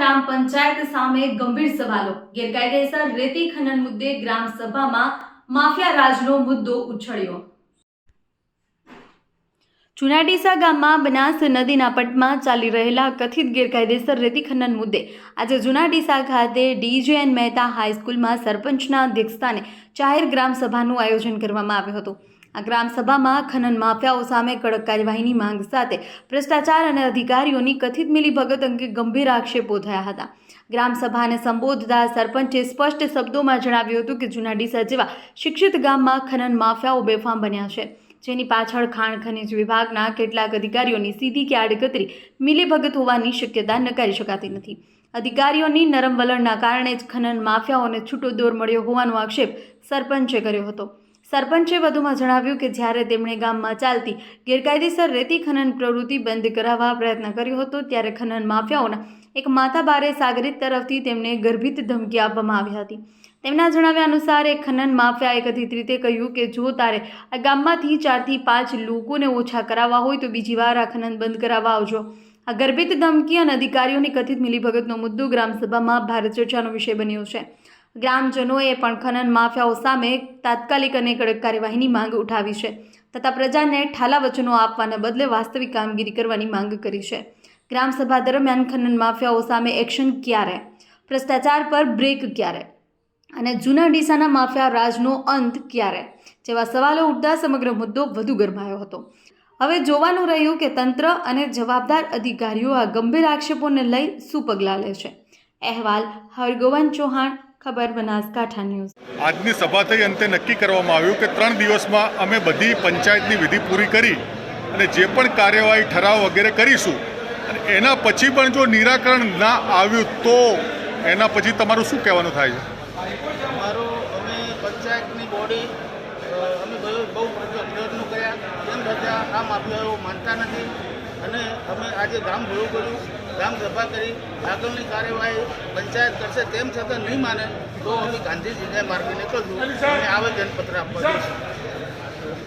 ગ્રામ પંચાયત સામે ગંભીર સવાલો। ગેરકાયદેસર રેતી ખનન મુદ્દે ગ્રામ સભામાં માફિયા રાજનો મુદ્દો ઉછળ્યો। જૂના ડીસા ગામમાં બનાસ નદીના પટમાં ચાલી રહેલા કથિત ગેરકાયદેસર રેતી ખનન મુદ્દે આજે જૂના ડીસા ખાતે ડીજેએન મહેતા હાઈસ્કૂલમાં સરપંચના અધ્યક્ષસ્થાને જાહેર ગ્રામ સભાનું આયોજન કરવામાં આવ્યું હતું। આ ગ્રામ સભામાં ખનન માફિયાઓ સામે કડક કાર્યવાહીની માંગ સાથે ભ્રષ્ટાચાર અને અધિકારીઓની કથિત મિલીભગત અંગે ગંભીર આક્ષેપો થયા હતા। ગ્રામ સભાને સંબોધતા સરપંચે સ્પષ્ટ શબ્દોમાં જણાવ્યું હતું કે જૂના ડીસા જેવા શિક્ષિત ગામમાં ખનન માફિયાઓ બેફામ બન્યા છે, જેની પાછળ ખાણ ખનીજ વિભાગના કેટલાક અધિકારીઓની સીધી કે આડકતરી મિલીભગત હોવાની શક્યતા નકારી શકાતી નથી। અધિકારીઓની નરમ વલણના કારણે જ ખનન માફિયાઓને છૂટો દોર મળ્યો હોવાનો આક્ષેપ સરપંચે કર્યો હતો। સરપંચે વધુમાં જણાવ્યું કે જ્યારે તેમણે ગામમાં ચાલતી ગેરકાયદેસર રેતી ખનન પ્રવૃત્તિ બંધ કરાવવા પ્રયત્ન કર્યો હતો ત્યારે ખનન માફિયાઓના એક માથાભારે સાગરીત તરફથી તેમને ગર્ભિત ધમકી આપવામાં આવી હતી। તેમના જણાવ્યા અનુસાર એક ખનન માફિયાએ કથિત રીતે કહ્યું કે જો તારે આ ગામમાંથી 4 થી 5 લોકોને ઓછા કરાવવા હોય તો બીજી વાર આ ખનન બંધ કરાવવા આવજો। આ ગર્ભિત ધમકી અને અધિકારીઓની કથિત મિલીભગતનો મુદ્દો ગ્રામસભામાં ભારે ચર્ચાનો વિષય બન્યો છે। ગ્રામજનોએ પણ ખનન માફિયાઓ સામે તાત્કાલિક અને કડક કાર્યવાહીની માંગ ઉઠાવી છે તથા પ્રજાને ઠાલા વચનો આપવાના બદલે વાસ્તવિક કામગીરી કરવાની માંગ કરી છે। ગ્રામસભા દરમિયાન ખનન માફિયાઓ સામે એક્શન ક્યારે, ભ્રષ્ટાચાર પર બ્રેક ક્યારે અને જૂના ડીસાના માફિયા રાજનો અંત ક્યારે જેવા સવાલો ઉઠતા સમગ્ર મુદ્દો વધુ ગરમાયો હતો। હવે જોવાનું રહ્યું કે તંત્ર અને જવાબદાર અધિકારીઓ આ ગંભીર આક્ષેપોને લઈ શું પગલાં લે છે। અહેવાલ હરગોવન ચૌહાણ, ખબર બનાસકાંઠા ન્યૂઝ। આજની સભા થઈ અંતે નક્કી કરવામાં આવ્યું કે 3 દિવસમાં અમે બધી પંચાયતની વિધિ પૂરી કરી અને જે પણ કાર્યવાહી ઠરાવ વગેરે કરીશું અને એના પછી પણ જો નિરાકરણ ના આવ્યું તો એના પછી તમારું શું કહેવાનું થાય છે? અમારું અમે પંચાયતની બોડી અમે બહુ પ્રયત્નો કર્યા, તેમ છતાં આ માફિયાઓ માનતા નથી અને અમે આજે ગામ ભેગું કર્યું, ગ્રામ સભા કરી, આગળની કાર્યવાહી પંચાયત કરશે તેમ છતાં નહીં માને તો અમે ગાંધીજીને માર્ગે નીકળશું અને આવેદનપત્ર આપવા દઈશું।